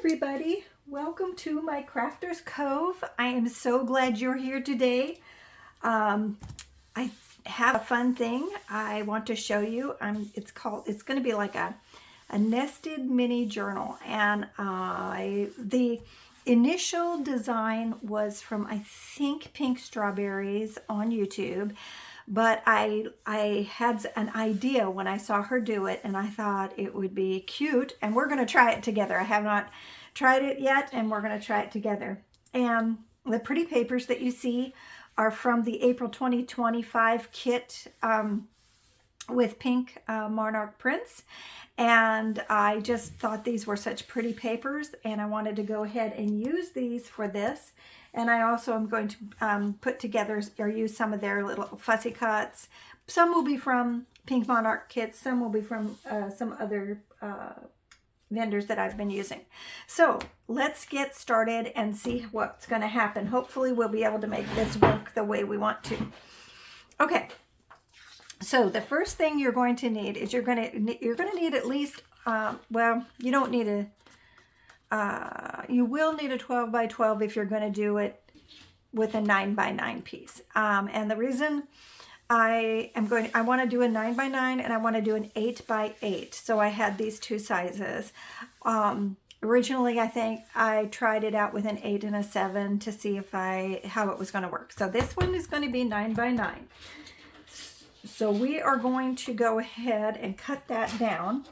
everybody, welcome to my Crafter's Cove. I am so glad you're here today. I have a fun thing I want to show you. It's going to be like a nested mini journal, and the initial design was from, I think, Pink Strawberries on YouTube. But I had an idea when I saw her do it, and I thought it would be cute, and we're going to try it together. I have not tried it yet, and we're going to try it together. And the pretty papers that you see are from the April 2025 kit with pink monarch prints. And I just thought these were such pretty papers, and I wanted to go ahead and use these for this. And I also am going to put together or use some of their little fussy cuts. Some will be from Pink Monarch kits. Some will be from some other vendors that I've been using. So let's get started and see what's going to happen. Hopefully we'll be able to make this work the way we want to. Okay. So the first thing you're going to need is you're going to need at least well, you don't need a you will need a 12 by 12 if you're going to do it with a 9 by 9 piece. And the reason I want to do a 9 by 9 and I want to do an 8 by 8. So I had these two sizes. Originally, I think I tried it out with an 8 and a 7 to see how it was going to work. So this one is going to be 9 by 9. So we are going to go ahead and cut that down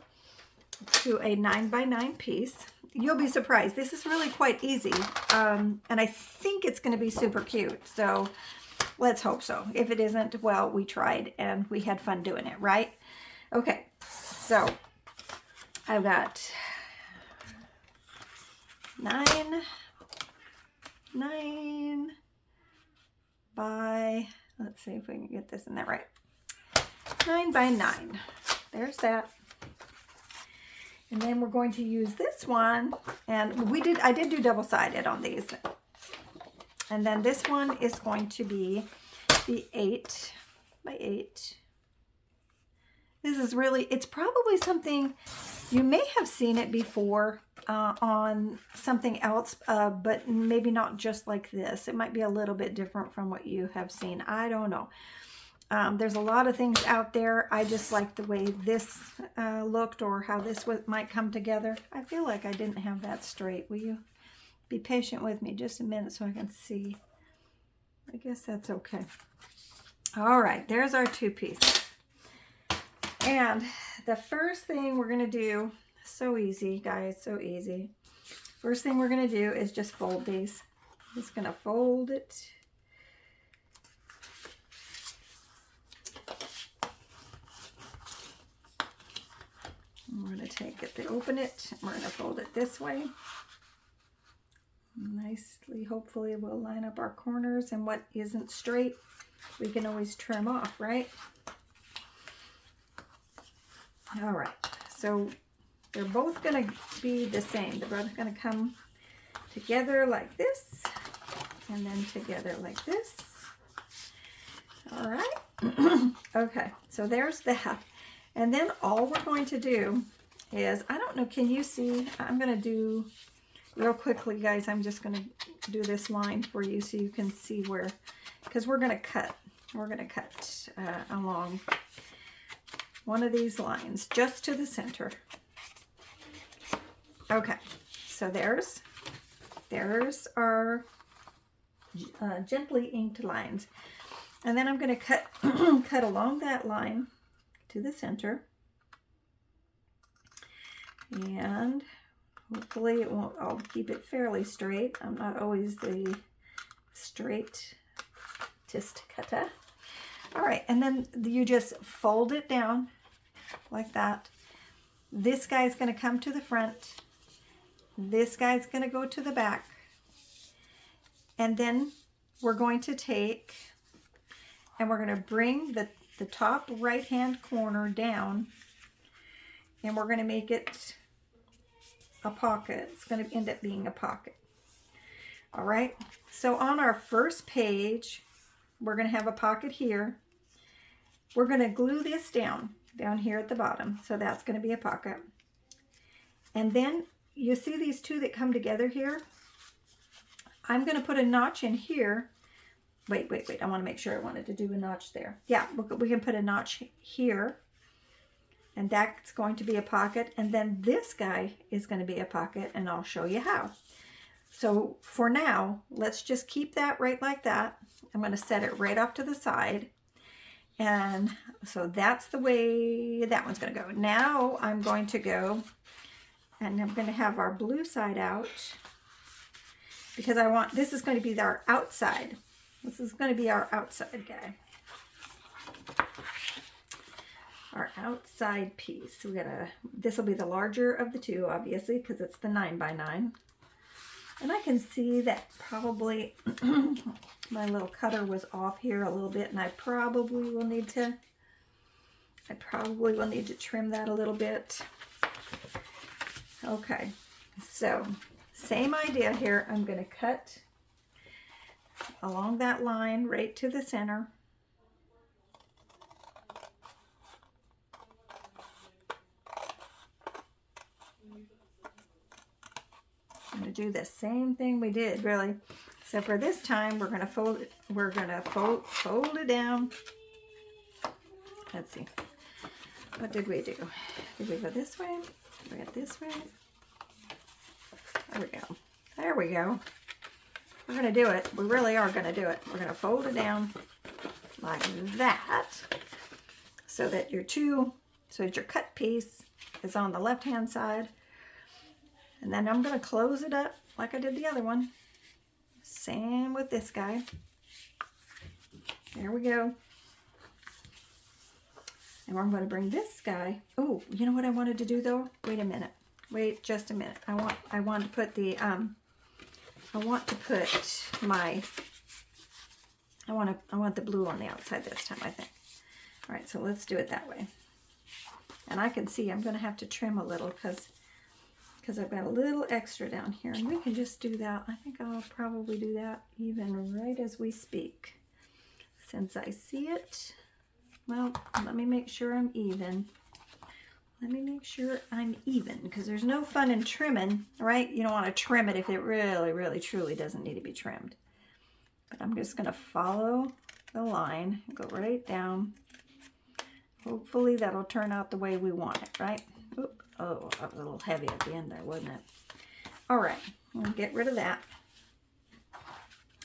to a 9 by 9 piece. You'll be surprised. This is really quite easy. And I think it's going to be super cute. So let's hope so. If it isn't, well, we tried and we had fun doing it, right? Okay. So I've got 9 by, let's see if we can get this in there right. 9 by 9. There's that. And then we're going to use this one, and I did do double-sided on these. And then this one is going to be the 8 by 8. This is really, it's probably something, you may have seen it before on something else, but maybe not just like this. It might be a little bit different from what you have seen. I don't know. There's a lot of things out there. I just like the way this looked, or how this might come together. I feel like I didn't have that straight. Will you be patient with me just a minute so I can see? I guess that's okay. All right, there's our two pieces. And the first thing we're going to do, so easy, guys, so easy. First thing we're going to do is just fold these. I'm just going to fold it. We're going to take it to open it. We're going to fold it this way. Nicely, hopefully we'll line up our corners, and what isn't straight, we can always trim off, right? All right, so they're both going to be the same. They're both going to come together like this, and then together like this. All right. Okay, so there's that. And then all we're going to do is, I don't know, can you see? I'm going to do, real quickly, guys, I'm just going to do this line for you so you can see where, because we're going to cut along one of these lines just to the center. Okay, so there's our gently inked lines. And then I'm going to cut along that line to the center, and hopefully it won't, I'll keep it fairly straight. I'm not always the straightest cutter. All right, and then you just fold it down like that. This guy's going to come to the front. This guy's going to go to the back. And then we're going to take, and we're going to bring the top right hand corner down, and we're going to make it a pocket. It's going to end up being a pocket. All right, so on our first page, we're going to have a pocket here. We're going to glue this down here at the bottom, so that's going to be a pocket. And then you see these two that come together here? I'm going to put a notch in here. Wait. I want to make sure I wanted to do a notch there. Yeah, we can put a notch here. And that's going to be a pocket. And then this guy is going to be a pocket, and I'll show you how. So for now, let's just keep that right like that. I'm going to set it right off to the side. And so that's the way that one's going to go. Now I'm going to go, and I'm going to have our blue side out, because I want, this is going to be our outside. This is going to be our outside guy. Our outside piece. This will be the larger of the two, obviously, because it's the 9x9. And I can see that probably my little cutter was off here a little bit, and I probably will need to trim that a little bit. Okay, so same idea here. I'm going to cut along that line right to the center. I'm going to do the same thing we did, really. So for this time, we're going to fold it. We're going to fold it down. Let's see. What did we do? Did we go this way? Did we go this way? There we go. There we go. We're going to do it. We really are going to do it. We're going to fold it down like that, so that your cut piece is on the left-hand side. And then I'm going to close it up like I did the other one. Same with this guy. There we go. And I'm going to bring this guy. Oh, you know what I wanted to do though? Wait a minute. Wait just a minute. I want to put the I want the blue on the outside this time, I think. All right, so let's do it that way. And I can see I'm going to have to trim a little because I've got a little extra down here, and we can just do that. I think I'll probably do that even right as we speak, since I see it. Well, let me make sure I'm even. Let me make sure I'm even, because there's no fun in trimming, right? You don't want to trim it if it really, really, truly doesn't need to be trimmed. But I'm just going to follow the line, go right down. Hopefully that'll turn out the way we want it, right? Oop. Oh, that was a little heavy at the end there, wasn't it? All right, we'll get rid of that.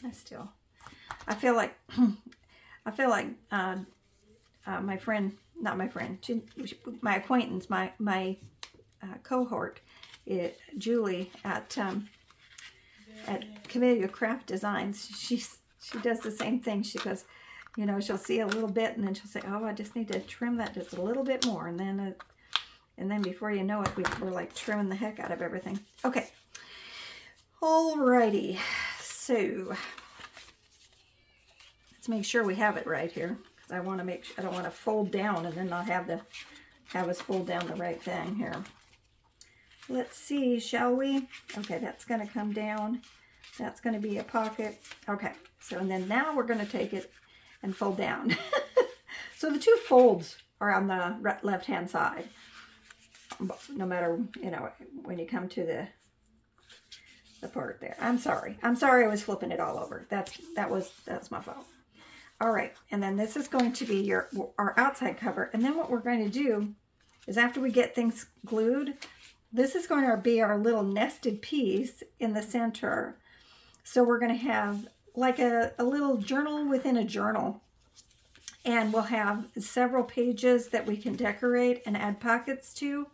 I feel like my friend, not my friend, my acquaintance, my cohort, Julie at Camellia Craft Designs. She does the same thing. She goes, you know, she'll see a little bit, and then she'll say, oh, I just need to trim that just a little bit more, and then before you know it, we're like trimming the heck out of everything. Okay. Alrighty. So let's make sure we have it right here, because I want to make sure I don't want to fold down and then not have us fold down the right thing here. Let's see, shall we? Okay, that's going to come down. That's going to be a pocket. Okay. So, and then now we're going to take it and fold down. So the two folds are on the left-hand side. No matter, you know, when you come to the part there. I'm sorry I was flipping it all over. That's my fault. All right, and then this is going to be our outside cover. And then what we're going to do is, after we get things glued, this is going to be our little nested piece in the center. So we're going to have like a little journal within a journal. And we'll have several pages that we can decorate and add pockets to.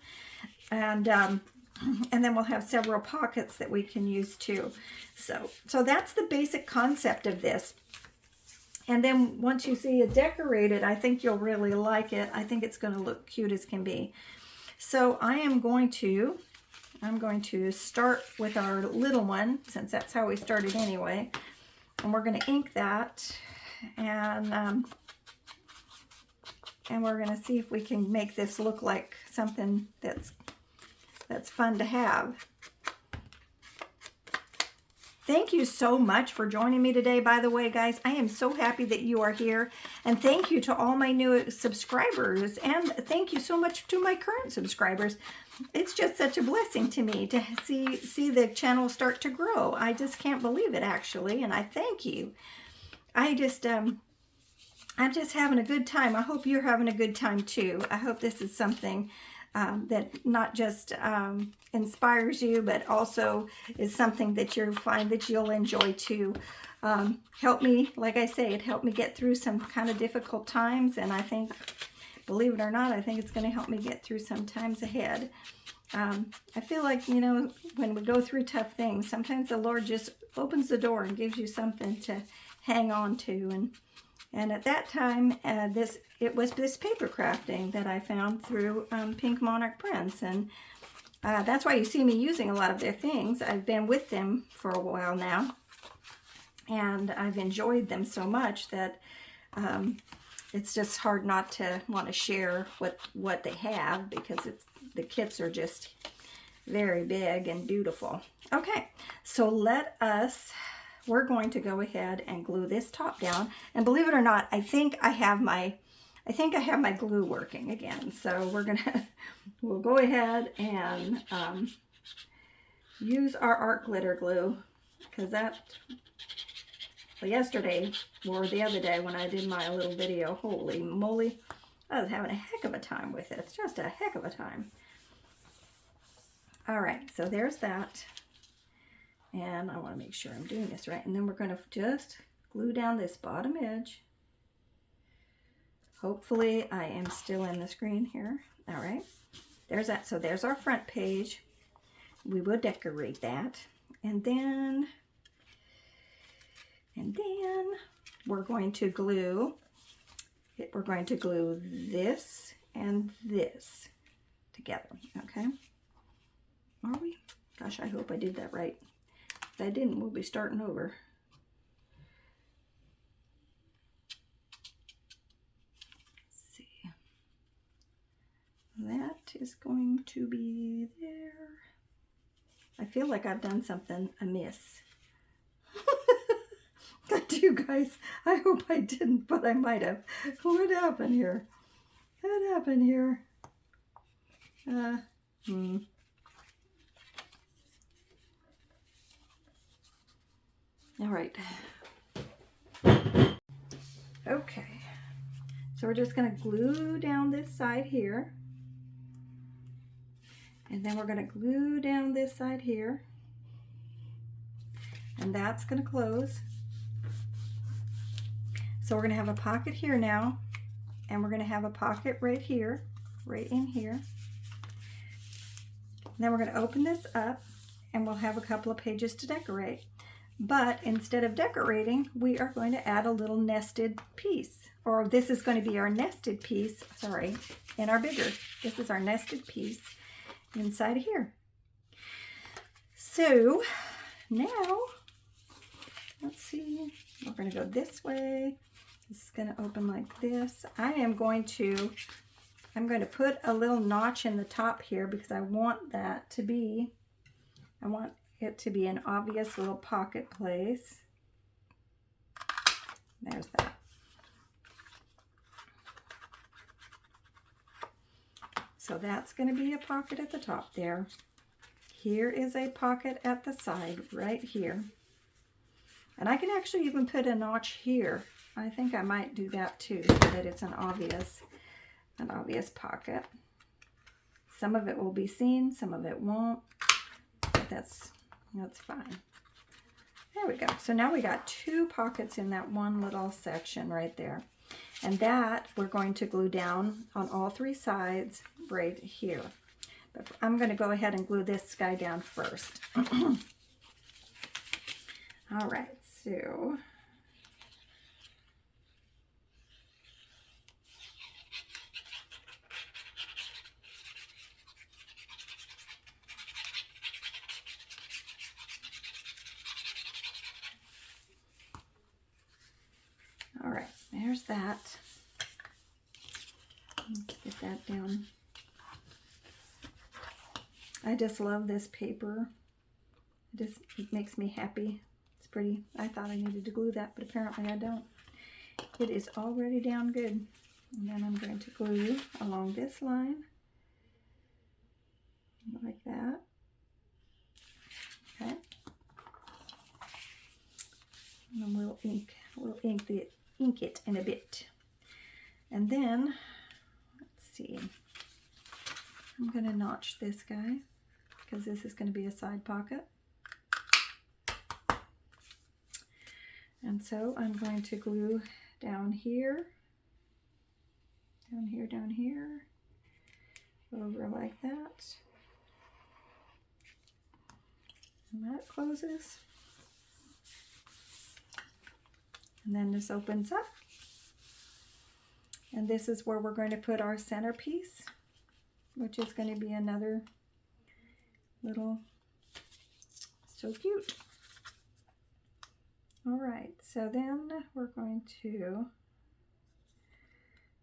And then we'll have several pockets that we can use too. So that's the basic concept of this. And then once you see it decorated, I think you'll really like it. I think it's going to look cute as can be. So I'm going to start with our little one, since that's how we started anyway. And we're going to ink that. And we're going to see if we can make this look like something that's fun to have. Thank you so much for joining me today, by the way, guys. I am so happy that you are here. And thank you to all my new subscribers. And thank you so much to my current subscribers. it's just such a blessing to me to see the channel start to grow. I just can't believe it, actually, and I thank you. I'm just having a good time. I hope you're having a good time too. I hope this is something that not just inspires you, but also is something that you find that you'll enjoy too. Help me, like I say, it helped me get through some kind of difficult times, and I think, believe it or not, I think it's going to help me get through some times ahead. I feel like, you know, when we go through tough things, sometimes the Lord just opens the door and gives you something to hang on to. And at that time, it was this paper crafting that I found through Pink Monarch Prints. And that's why you see me using a lot of their things. I've been with them for a while now, and I've enjoyed them so much that it's just hard not to want to share what they have, because the kits are just very big and beautiful. Okay, so we're going to go ahead and glue this top down. And believe it or not, I think I have my glue working again. So we'll go ahead and use our art glitter glue, because yesterday or the other day when I did my little video, holy moly, I was having a heck of a time with it. It's just a heck of a time. All right, so there's that. And I want to make sure I'm doing this right. And then we're going to just glue down this bottom edge. Hopefully I am still in the screen here. All right, there's that. So there's our front page. We will decorate that. And then we're going to glue this and this together, okay? Are we? Gosh, I hope I did that right. If I didn't, we'll be starting over. Let's see. That is going to be there. I feel like I've done something amiss. That you guys, I hope I didn't, but I might have. What happened here? What happened here? All right. Okay. So we're just going to glue down this side here. And then we're going to glue down this side here. And that's going to close. So we're going to have a pocket here now, and we're going to have a pocket right here, right in here. And then we're going to open this up, and we'll have a couple of pages to decorate. But instead of decorating, we are going to add a little nested piece, or this is going to be our nested piece, sorry, in our bigger. This is our nested piece inside of here. So now, let's see, we're going to go this way. This is going to open like this. I'm going to put a little notch in the top here, because I want it to be an obvious little pocket place. There's that. So that's going to be a pocket at the top there. Here is a pocket at the side right here. And I can actually even put a notch here. I think I might do that too, so that it's an obvious pocket. Some of it will be seen, some of it won't, but that's fine. There we go. So now we got two pockets in that one little section right there. And that we're going to glue down on all three sides right here. But I'm going to go ahead and glue this guy down first. All right, so all right, there's that. Get that down. I just love this paper. It makes me happy. It's pretty. I thought I needed to glue that, but apparently I don't. It is already down good. And then I'm going to glue along this line. like that. Okay. And then we'll ink it in a bit. And then, let's see, I'm going to notch this guy because this is going to be a side pocket. And so I'm going to glue down here, down here, over like that. And that closes. And then this opens up. And this is where we're going to put our centerpiece, which is going to be another little, so cute. All right, so then we're going to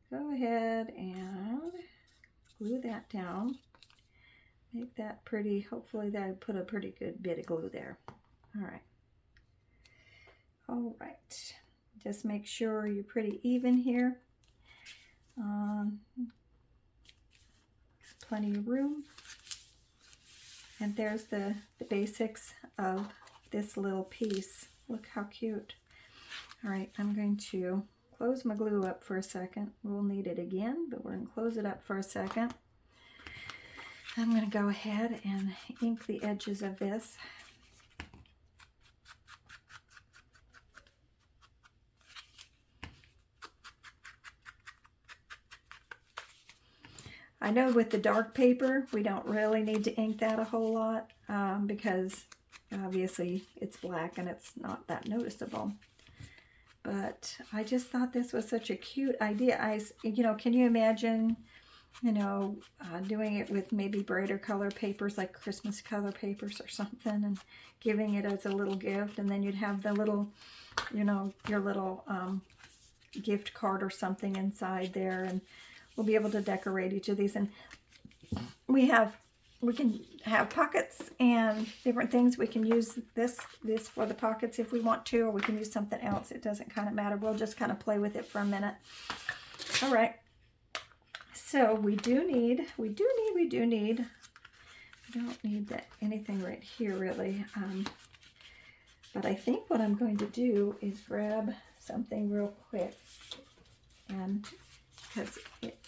go ahead and glue that down. Make that pretty, hopefully that put a pretty good bit of glue there. All right, just make sure you're pretty even here. Plenty of room. And there's the basics of this little piece. Look how cute. All right, I'm going to close my glue up for a second. We'll need it again, but we're going to close it up for a second. I'm going to go ahead and ink the edges of this. I know with the dark paper, we don't really need to ink that a whole lot because obviously it's black and it's not that noticeable. But I just thought this was such a cute idea. Can you imagine, doing it with maybe brighter color papers, like Christmas color papers or something, and giving it as a little gift, and then you'd have the little, your little gift card or something inside there, and we'll be able to decorate each of these. And we can have pockets and different things. We can use this for the pockets if we want to, or we can use something else. It doesn't kind of matter. We'll just kind of play with it for a minute. All right. So we don't need anything right here really. But I think what I'm going to do is grab something real quick, and because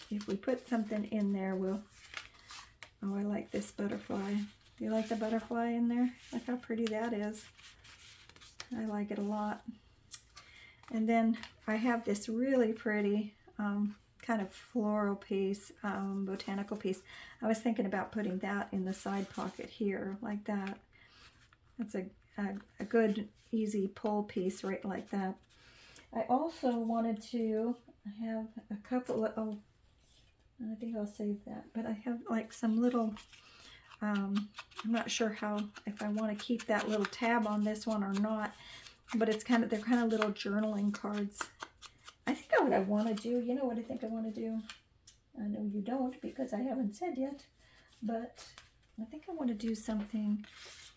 if we put something in there, oh, I like this butterfly. Do you like the butterfly in there? Look how pretty that is. I like it a lot. And then I have this really pretty kind of floral piece, botanical piece. I was thinking about putting that in the side pocket here, like that. That's a good, easy pull piece right like that. I also wanted to have a couple of, I think I'll save that, but I have like some little, I'm not sure if I want to keep that little tab on this one or not, but they're kind of little journaling cards. I think what I want to do, you know what I think I want to do? I know you don't because I haven't said yet, but I think I want to do something.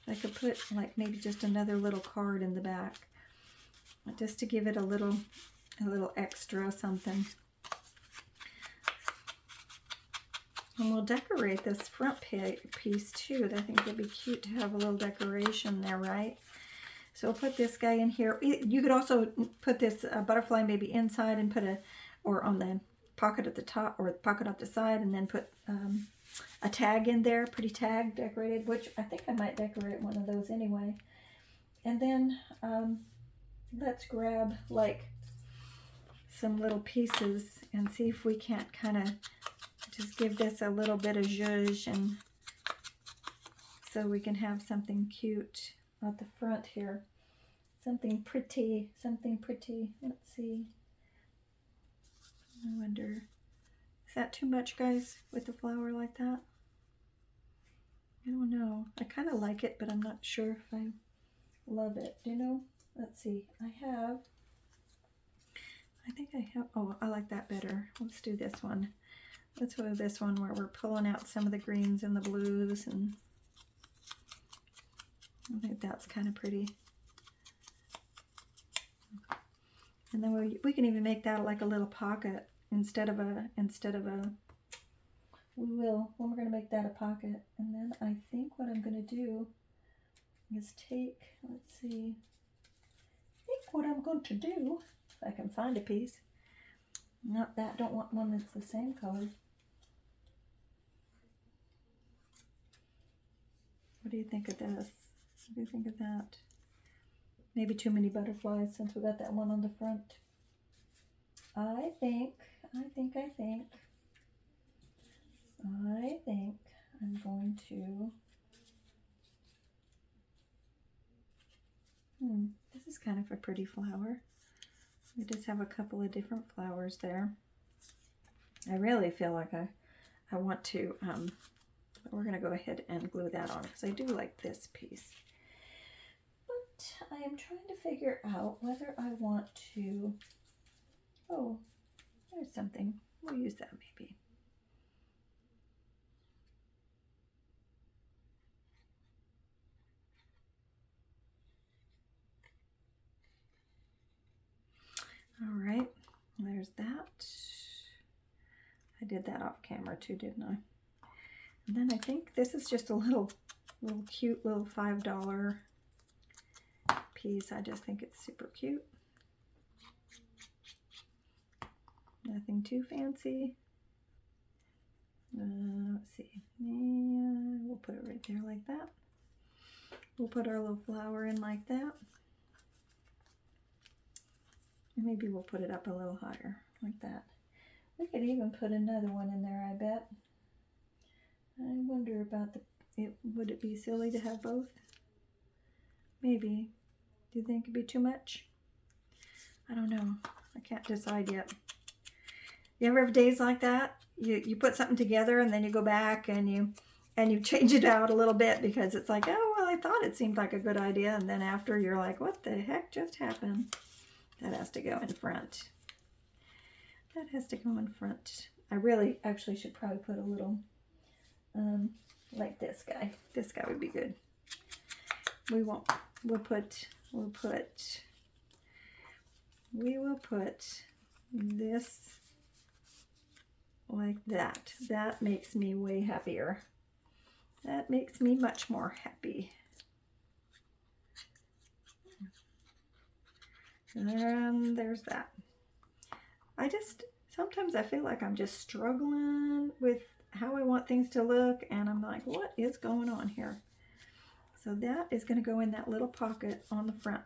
I could put like maybe just another little card in the back, just to give it a little extra something. And we'll decorate this front piece too. I think it'd be cute to have a little decoration there, right? So we'll put this guy in here. You could also put this butterfly maybe inside and or on the pocket at the top or pocket up the side, and then put a tag in there, pretty tag decorated, which I think I might decorate one of those anyway. And then let's grab like some little pieces and see if we can't kind of just give this a little bit of zhuzh, and so we can have something cute at the front here. Something pretty. Let's see. I wonder, is that too much, guys, with the flower like that? I don't know. I kind of like it, but I'm not sure if I love it. Let's see. Oh, I like that better. Let's do this one. Let's go to this one where we're pulling out some of the greens and the blues, and I think that's kind of pretty. And then we can even make that like a little pocket instead of a we're going to make that a pocket. And then I think what I'm going to do is take, let's see, I think what I'm going to do, if I can find a piece, not that, don't want one that's the same color. What do you think of this? What do you think of that? Maybe too many butterflies since we got that one on the front. I think I'm going to, this is kind of a pretty flower. We just have a couple of different flowers there. I really feel like I want to, we're going to go ahead and glue that on because I do like this piece. But I am trying to figure out whether I want to, oh, there's something. We'll use that maybe. All right, there's that. I did that off camera too, didn't I? And then I think this is just a little cute little $5 piece. I just think it's super cute. Nothing too fancy. Let's see. Yeah, we'll put it right there like that. We'll put our little flower in like that. And maybe we'll put it up a little higher, like that. We could even put another one in there, I bet. I wonder about would it be silly to have both? Maybe. Do you think it'd be too much? I don't know. I can't decide yet. You ever have days like that? You put something together and then you go back and you change it out a little bit because it's like, oh, well, I thought it seemed like a good idea. And then after you're like, what the heck just happened? That has to go in front. That has to go in front. I really actually should probably put a little, like this guy. This guy would be good. We will put this like that. That makes me way happier. That makes me much more happy. And there's that. Sometimes I feel like I'm just struggling with how I want things to look, and I'm like, what is going on here? So that is going to go in that little pocket on the front.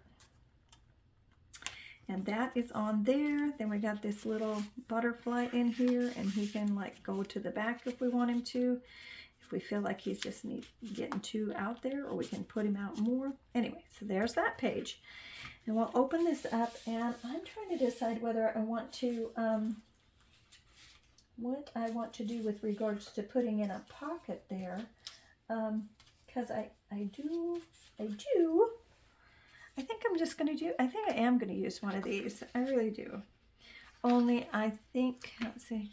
And that is on there. Then we got this little butterfly in here, and he can like go to the back if we want him to. If we feel like he's just getting too out there, or we can put him out more. Anyway, so there's that page. And we'll open this up, and I'm trying to decide whether I want to, what I want to do with regards to putting in a pocket there. Because I think I'm just going to do, I think I am going to use one of these. I really do. Only I think, let's see.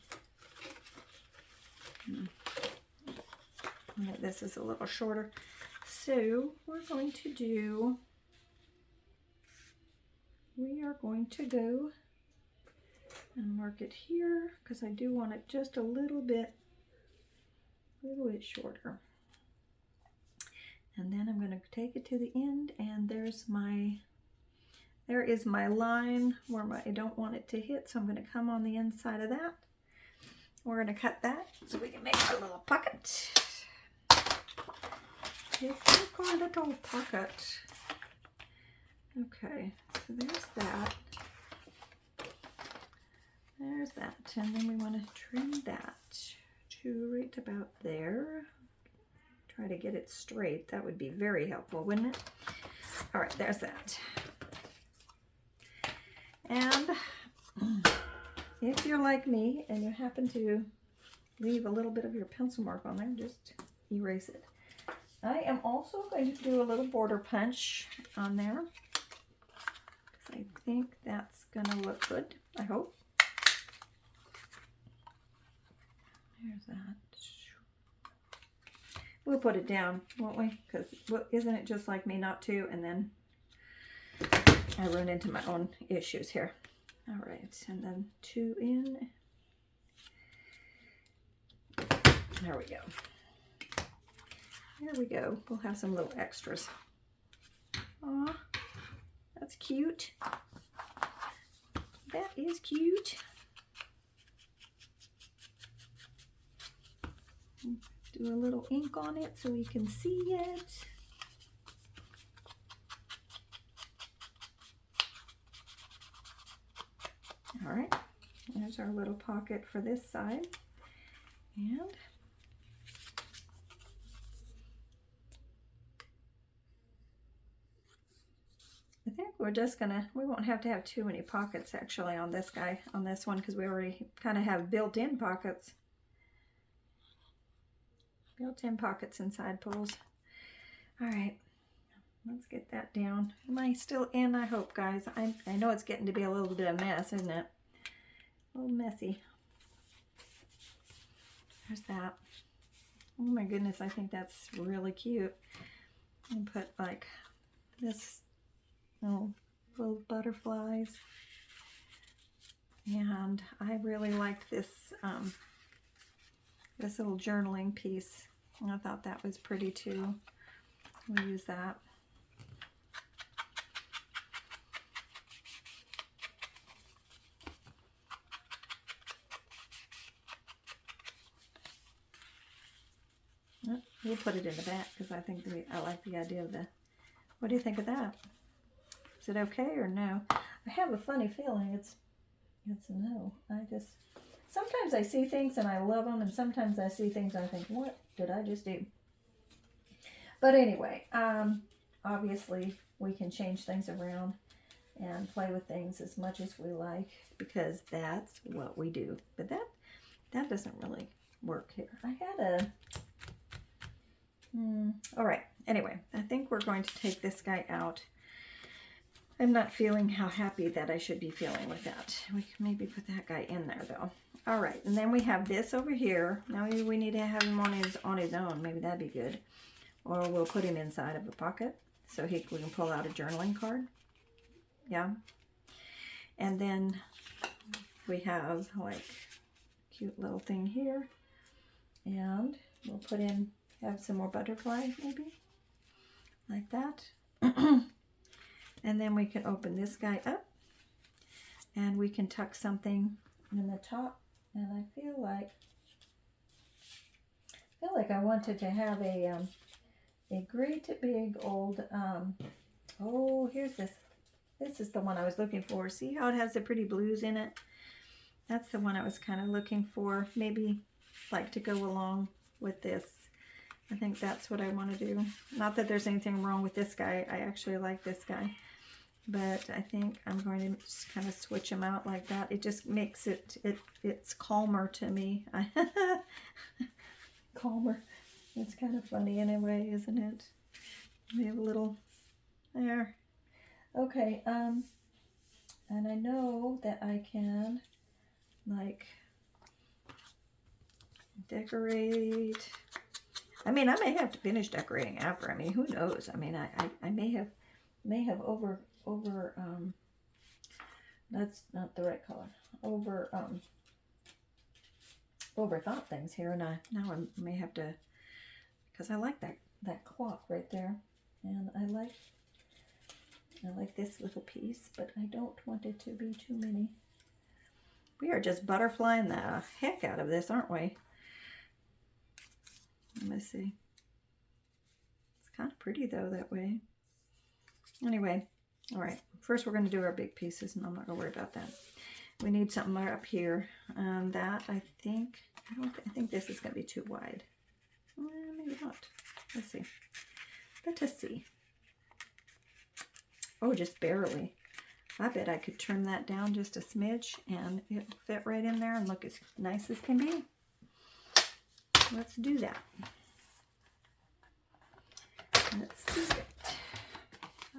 This is a little shorter. So we're going to go and mark it here because I do want it just a little bit shorter. And then I'm going to take it to the end, and there is my line where I don't want it to hit, so I'm going to come on the inside of that. We're going to cut that so we can make our little pocket. Make our little pocket. Okay, so there's that. There's that, and then we want to trim that to right about there. Try to get it straight. That would be very helpful, wouldn't it? All right, there's that. And if you're like me and you happen to leave a little bit of your pencil mark on there, just erase it. I am also going to do a little border punch on there. I think that's going to look good, I hope. There's that. We'll put it down, won't we? Because isn't it just like me not to? And then I run into my own issues here. All right, and then 2 in. There we go. There we go. We'll have some little extras. Aw, that's cute. That is cute. Do a little ink on it so we can see it. All right, there's our little pocket for this side. And I think we're just gonna, we won't have to have too many pockets actually on this guy, on this one, because we already kind of have built-in pockets. Built-in pockets and side pulls. All right, let's get that down. Am I still in? I hope, guys. I know it's getting to be a little bit of a mess, isn't it? A little messy. There's that. Oh my goodness, I think that's really cute. And put like this, oh, little butterflies. And I really like this this little journaling piece. I thought that was pretty too. We'll use that. We'll put it in the back because I think I like the idea of the. What do you think of that? Is it okay or no? I have a funny feeling it's a no. Sometimes I see things and I love them, and sometimes I see things and I think, what did I just do? But anyway, obviously we can change things around and play with things as much as we like because that's what we do. But that doesn't really work here. I had a. All right. Anyway, I think we're going to take this guy out. I'm not feeling how happy that I should be feeling with that. We can maybe put that guy in there though. All right, and then we have this over here. Now maybe we need to have him on his own. Maybe that'd be good. Or we'll put him inside of a pocket so we can pull out a journaling card. Yeah. And then we have like a cute little thing here. And we'll put in, have some more butterfly maybe. Like that. And then we can open this guy up. And we can tuck something in the top. And I feel like I wanted to have a great big old, oh, here's this. This is the one I was looking for. See how it has the pretty blues in it? That's the one I was kind of looking for. Maybe like to go along with this. I think that's what I want to do. Not that there's anything wrong with this guy. I actually like this guy. But I think I'm going to just kind of switch them out like that. It just makes it's calmer to me. Calmer. It's kind of funny in a way, isn't it? We have a little there. Okay, and I know that I can like decorate. I mean, I may have to finish decorating after. I mean, who knows? I mean, I may have that's not the right color. Overthought things here, and now I may have to, because I like that clock right there, and I like this little piece, but I don't want it to be too many. We are just butterflying the heck out of this, aren't we? Let me see. It's kind of pretty though that way. Anyway, all right. First, we're going to do our big pieces, and I'm not going to worry about that. We need something more up here. That I think this is going to be too wide. Maybe not. Let's see. Let us see. Oh, just barely. I bet I could trim that down just a smidge, and it'll fit right in there and look as nice as can be. Let's do that. Let's do it.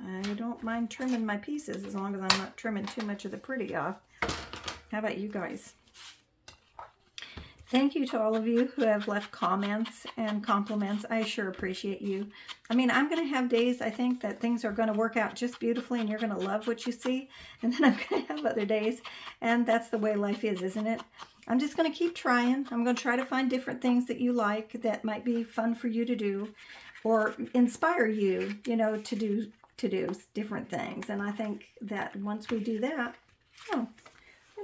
I don't mind trimming my pieces as long as I'm not trimming too much of the pretty off. How about you guys? Thank you to all of you who have left comments and compliments. I sure appreciate you. I mean, I'm going to have days, I think, that things are going to work out just beautifully and you're going to love what you see. And then I'm going to have other days. And that's the way life is, isn't it? I'm just going to keep trying. I'm going to try to find different things that you like that might be fun for you to do or inspire you, you know, to do different things. And I think that once we do that, oh,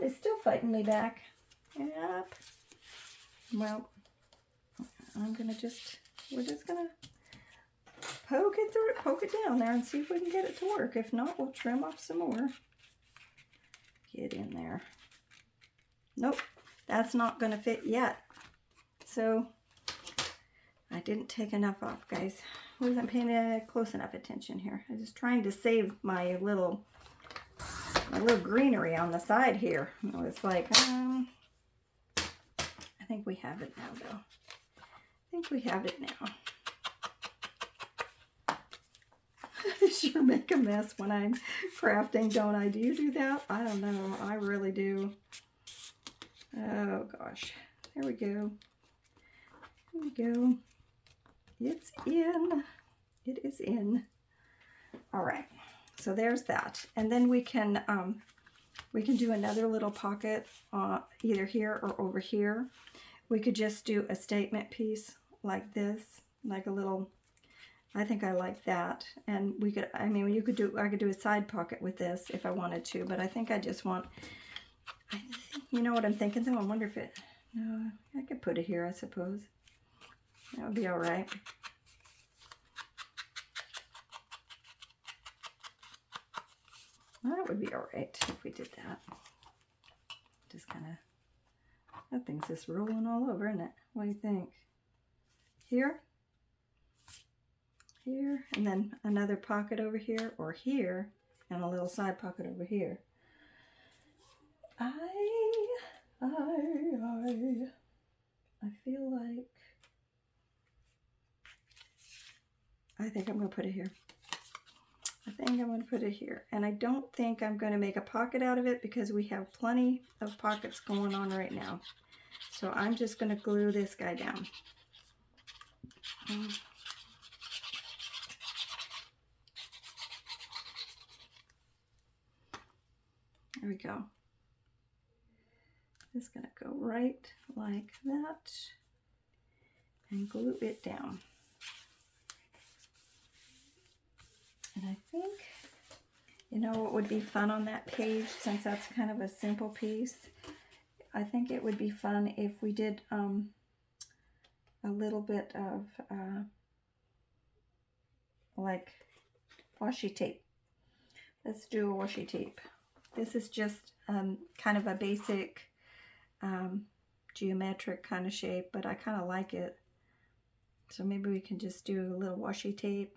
it is still fighting me back. Yep. Well, we're just gonna poke it down there and see if we can get it to work. If not, we'll trim off some more. Get in there. Nope, that's not gonna fit yet. So, I didn't take enough off, guys. I wasn't paying close enough attention here. I was just trying to save my little greenery on the side here. I was like, I think we have it now, though. I think we have it now. I sure make a mess when I'm crafting, don't I? Do you do that? I don't know. I really do. Oh, gosh. There we go. There we go. It's in. It is in. All right. So there's that. And then we can do another little pocket either here or over here. We could just do a statement piece like this, like a little, I think I like that. And we could, I mean, I could do a side pocket with this if I wanted to, but I think I just want, you know what I'm thinking though? I wonder if no, I could put it here, I suppose. That would be all right. That would be all right if we did that. Just kind of, that thing's just rolling all over, isn't it? What do you think? Here, here, and then another pocket over here, or here, and a little side pocket over here. I feel like, I think I'm going to put it here. I think I'm going to put it here. And I don't think I'm going to make a pocket out of it because we have plenty of pockets going on right now. So I'm just going to glue this guy down. There we go. Just going to go right like that and glue it down. And I think, you know what would be fun on that page, since that's kind of a simple piece, I think it would be fun if we did a little bit of like washi tape. Let's do a washi tape. This is just kind of a basic geometric kind of shape, but I kind of like it. So maybe we can just do a little washi tape.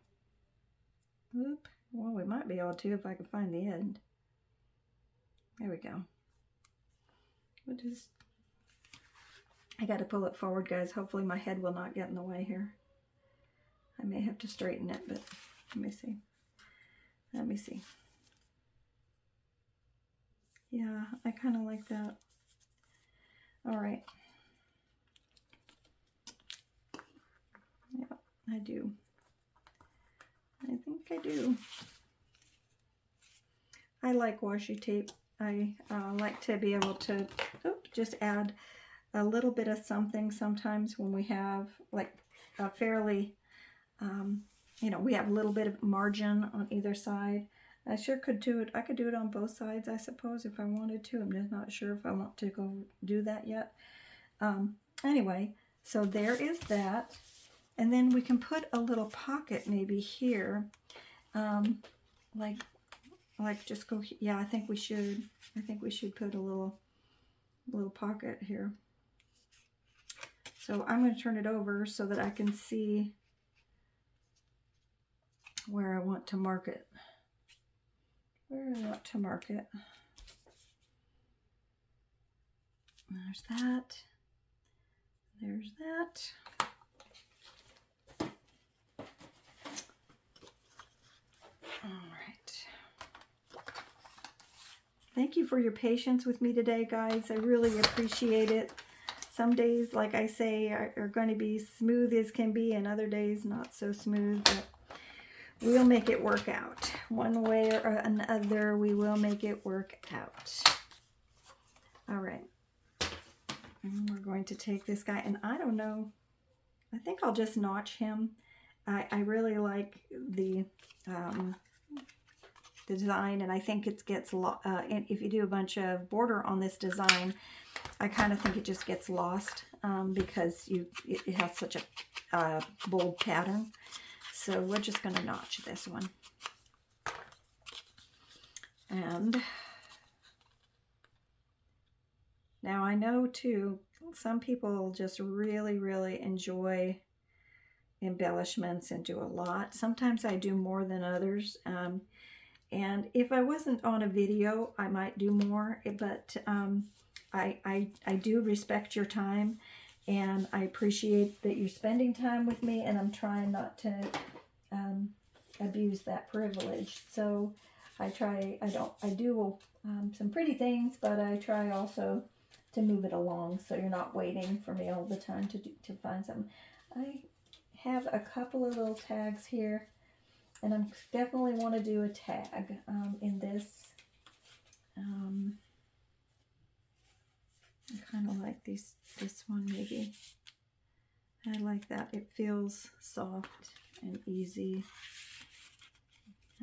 Oop. Well, we might be able to if I can find the end. There we go. We'll just, I got to pull it forward, guys. Hopefully my head will not get in the way here. I may have to straighten it, but let me see. Let me see. Yeah, I kind of like that. All right. Yeah, I do. I think I do. I like washi tape. I like to be able to just add a little bit of something sometimes when we have like a fairly, you know, we have a little bit of margin on either side. I sure could do it. I could do it on both sides, I suppose, if I wanted to. I'm just not sure if I want to go do that yet. Anyway, so there is that. And then we can put a little pocket maybe here, like just go, yeah, I think we should put a little pocket here. So I'm going to turn it over so that I can see where I want to mark it. Where I want to mark it. There's that. There's that. All right. Thank you for your patience with me today, guys. I really appreciate it. some days, like I say, are going to be smooth as can be, and other days not so smooth, but we'll make it work out. One way or another, we will make it work out. All right. And we're going to take this guy, and I don't know, I think I'll just notch him. I really like the design, and I think it gets if you do a bunch of border on this design, I kind of think it just gets lost because it has such a bold pattern. So we're just going to notch this one. And now I know too, some people just really, really enjoy embellishments and do a lot. Sometimes I do more than others. And if I wasn't on a video, I might do more, but I do respect your time, and I appreciate that you're spending time with me, and I'm trying not to abuse that privilege. So I do some pretty things, but I try also to move it along so you're not waiting for me all the time to find something. I have a couple of little tags here, and I definitely want to do a tag in this. I kind of like this one maybe. I like that. It feels soft and easy.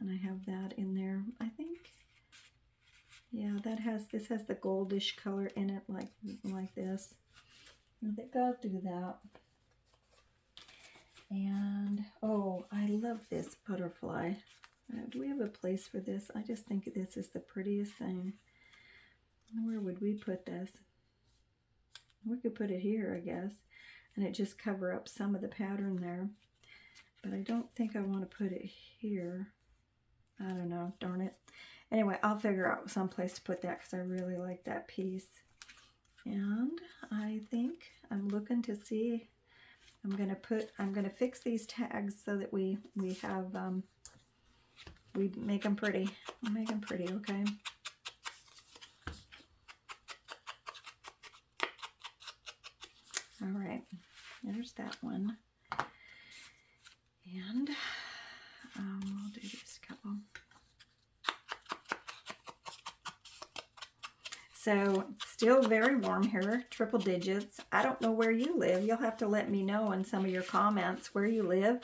And I have that in there. I think, yeah, this has the goldish color in it, like this. I think I'll do that. And, oh, I love this butterfly. Do we have a place for this? I just think this is the prettiest thing. Where would we put this? We could put it here, I guess, and it just cover up some of the pattern there. But I don't think I want to put it here. I don't know, darn it. Anyway, I'll figure out some place to put that because I really like that piece. And I think I'm looking to see, I'm gonna fix these tags so that we have, we make them pretty. We'll make them pretty, okay? All right, there's that one. And we'll do this couple. So still very warm here, triple digits. I don't know where you live. You'll have to let me know in some of your comments where you live,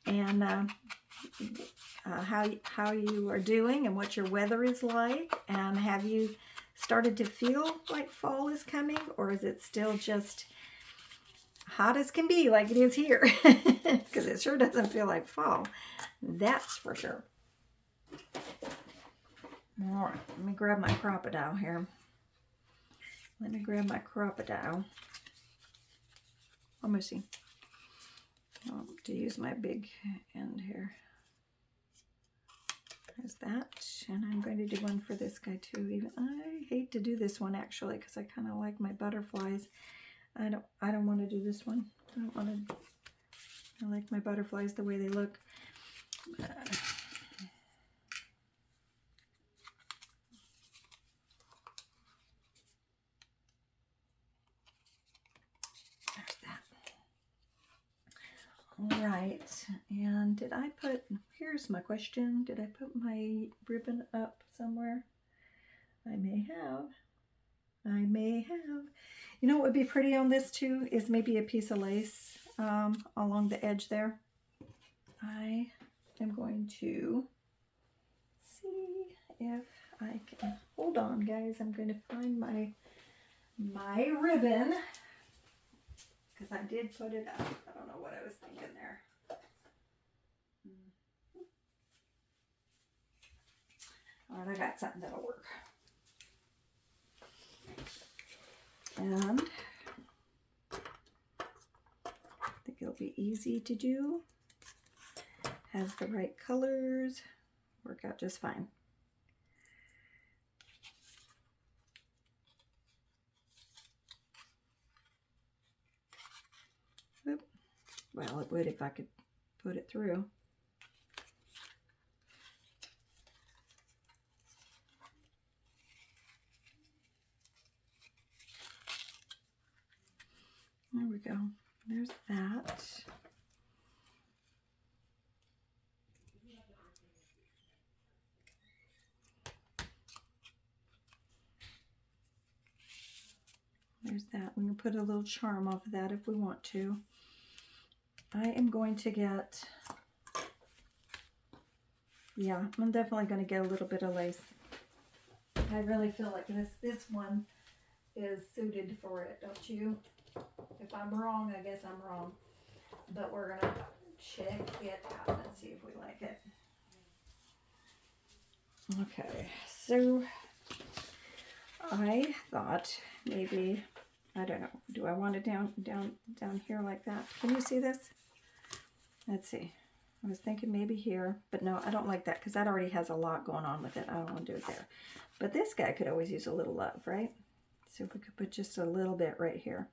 and how you are doing and what your weather is like. And have you started to feel like fall is coming, or is it still just hot as can be like it is here? Because it sure doesn't feel like fall. That's for sure. All right, let me grab my crocodile here. Let me grab my crocodile. Let me see. To use my big end here. There's that. And I'm going to do one for this guy too. Even I hate to do this one actually because I kind of like my butterflies. I don't want to do this one. I don't want to. I like my butterflies the way they look. All right, and did I put, here's my question, did I put my ribbon up somewhere? I may have. I may have. You know what would be pretty on this too is maybe a piece of lace along the edge there. I am going to see if I can, hold on guys, I'm going to find my ribbon. Because I did put it up. I don't know what I was thinking there. All right, I got something that'll work. And I think it'll be easy to do. Has the right colors. Work out just fine. Oop. Well, it would if I could put it through. There we go. There's that. There's that. We can put a little charm off of that if we want to. I am going to get, yeah, I'm definitely going to get a little bit of lace. I really feel like this one is suited for it, don't you? If I'm wrong, I guess I'm wrong. But we're going to check it out and see if we like it. Okay, so I thought maybe, I don't know, do I want it down here like that? Can you see this? Let's see. I was thinking maybe here, but no, I don't like that because that already has a lot going on with it. I don't want to do it there. But this guy could always use a little love, right? So if we could put just a little bit right here.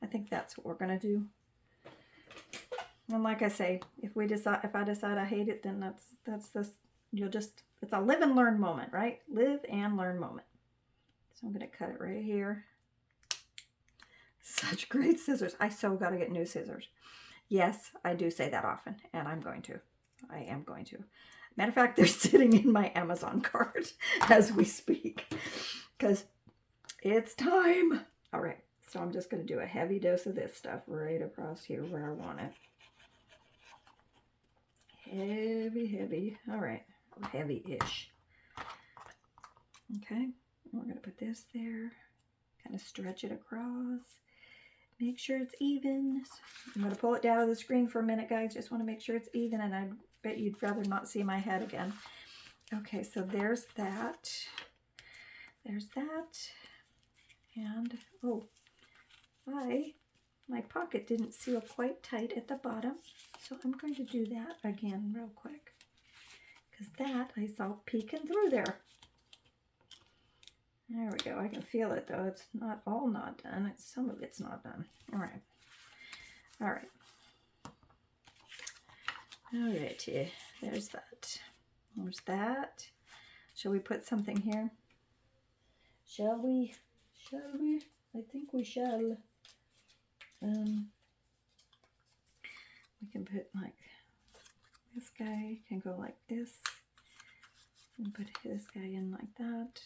I think that's what we're going to do. And like I say, if I decide I hate it, then that's this, it's a live and learn moment, right? Live and learn moment. So I'm going to cut it right here. Such great scissors. I so got to get new scissors. Yes, I do say that often, and I'm going to. I am going to. Matter of fact, they're sitting in my Amazon cart as we speak because it's time. All right, so I'm just going to do a heavy dose of this stuff right across here where I want it. Heavy, heavy. All right, heavy-ish. Okay, we're going to put this there, kind of stretch it across. Make sure it's even. I'm going to pull it down to the screen for a minute, guys. Just want to make sure it's even, and I bet you'd rather not see my head again. Okay, so there's that. There's that. And, oh, my pocket didn't seal quite tight at the bottom, so I'm going to do that again real quick. Because that I saw peeking through there. There we go. I can feel it though. It's not all not done. Some of it's not done. All right. All right. All righty. There's that. There's that. Shall we put something here? Shall we? Shall we? I think we shall. We can put like this guy can go like this. And put this guy in like that.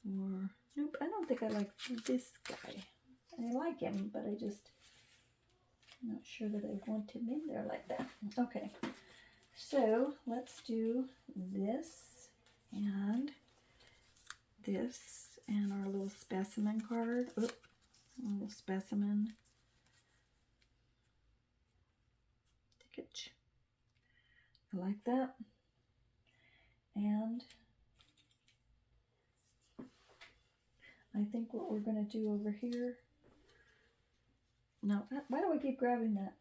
Or, nope, I don't think I like this guy. I like him, but I'm not sure that I want him in there like that. Okay, so let's do this and our little specimen card. Oop, a little specimen ticket. I like that. And I think what we're going to do over here, no, why do I keep grabbing that?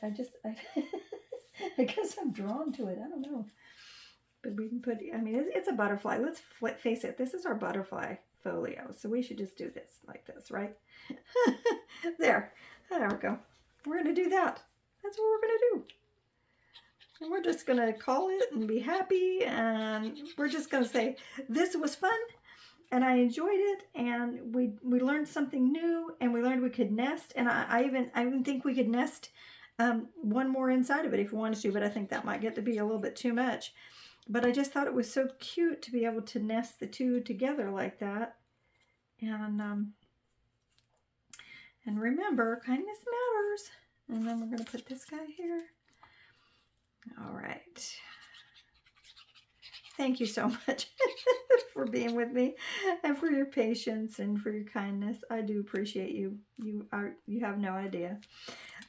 I guess I'm drawn to it. I don't know. But we can put, I mean, it's a butterfly. Let's face it. This is our butterfly folio. So we should just do this like this, right? There we go. We're going to do that. That's what we're going to do. And we're just going to call it and be happy. And we're just going to say, this was fun. And I enjoyed it, and we learned something new, and we learned we could nest, and I even think we could nest one more inside of it if we wanted to, but I think that might get to be a little bit too much. But I just thought it was so cute to be able to nest the two together like that. And remember, kindness matters. And then we're going to put this guy here. All right. Thank you so much for being with me and for your patience and for your kindness. I do appreciate you. You have no idea.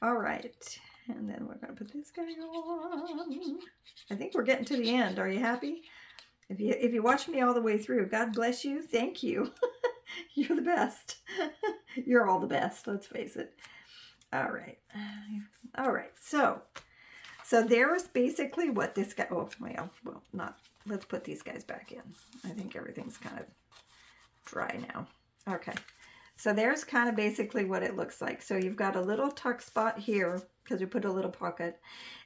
All right. And then we're going to put this guy on. I think we're getting to the end. Are you happy? If you watch me all the way through, God bless you. Thank you. You're the best. You're all the best. Let's face it. All right. All right. So there's basically what this guy, oh, well, not, let's put these guys back in. I think everything's kind of dry now. Okay. So there's kind of basically what it looks like. So you've got a little tuck spot here because we put a little pocket.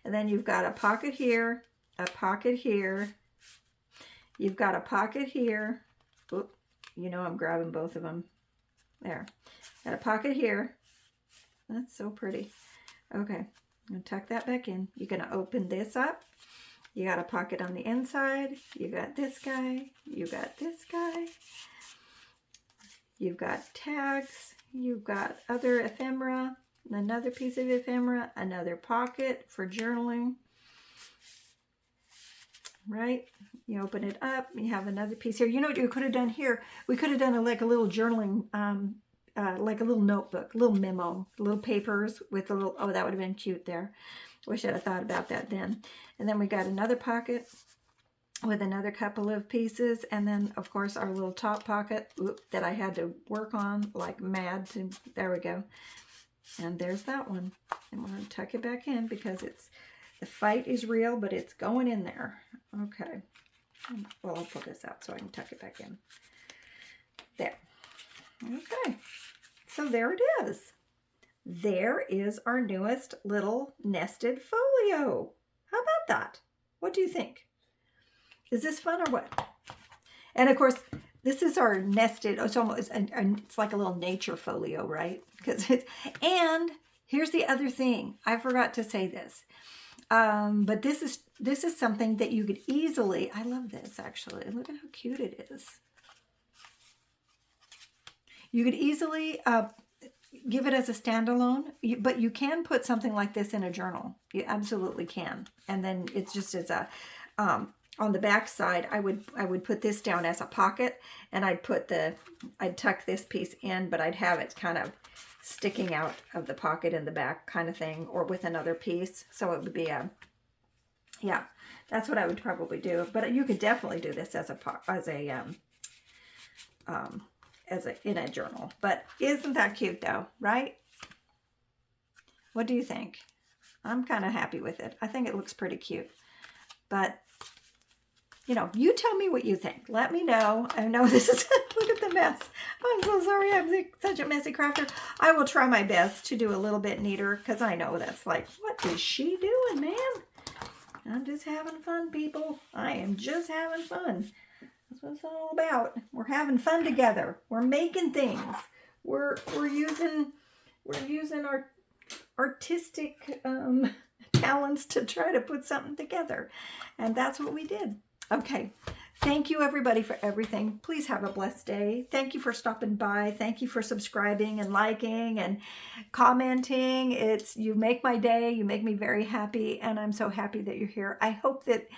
And then you've got a pocket here, a pocket here. You've got a pocket here. Oop, you know I'm grabbing both of them. There. Got a pocket here, That's so pretty. Okay, I'm gonna tuck that back in. You're gonna open this up. You got a pocket on the inside. You got this guy. You got this guy. You've got tags. You've got other ephemera. Another piece of ephemera. Another pocket for journaling. Right? You open it up. You have another piece here. You know what you could have done here? We could have done like a little journaling, like a little notebook, a little memo, little papers with a little, oh, that would have been cute there. Wish I'd have thought about that then. And then we got another pocket with another couple of pieces. And then, of course, our little top pocket that I had to work on like mad. There we go. And there's that one. And we're going to tuck it back in because the fight is real, but it's going in there. Okay. Well, I'll pull this out so I can tuck it back in. There. Okay. So there it is. There is our newest little nested folio. How about that? What do you think? Is this fun or what? And of course, this is our nested, it's like a little nature folio, right? And here's the other thing. I forgot to say this. But this is something that you could easily, I love this actually. Look at how cute it is. You could easily give it as a standalone, but you can put something like this in a journal. You absolutely can. And then it's just as a, on the back side, I would put this down as a pocket, and I'd tuck this piece in, but I'd have it kind of sticking out of the pocket in the back kind of thing, or with another piece. So it would be yeah, that's what I would probably do. But you could definitely do this in a journal. But isn't that cute though, right? What do you think? I'm kind of happy with it. I think it looks pretty cute. But you know, you tell me what you think. Let me know. I know this is, look at the mess. I'm so sorry I'm such a messy crafter. I will try my best to do a little bit neater, because I know that's like, what is she doing, man? I'm just having fun, people. I am just having fun. That's what it's all about. We're having fun together. We're making things. We're using our artistic talents to try to put something together. And that's what we did. Okay. Thank you everybody for everything. Please have a blessed day. Thank you for stopping by. Thank you for subscribing and liking and commenting. You make my day. You make me very happy. And I'm so happy that you're here. I hope that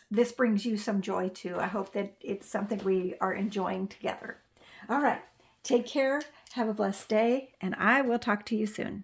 this brings you some joy too. I hope that it's something we are enjoying together. All right. Take care. Have a blessed day. And I will talk to you soon.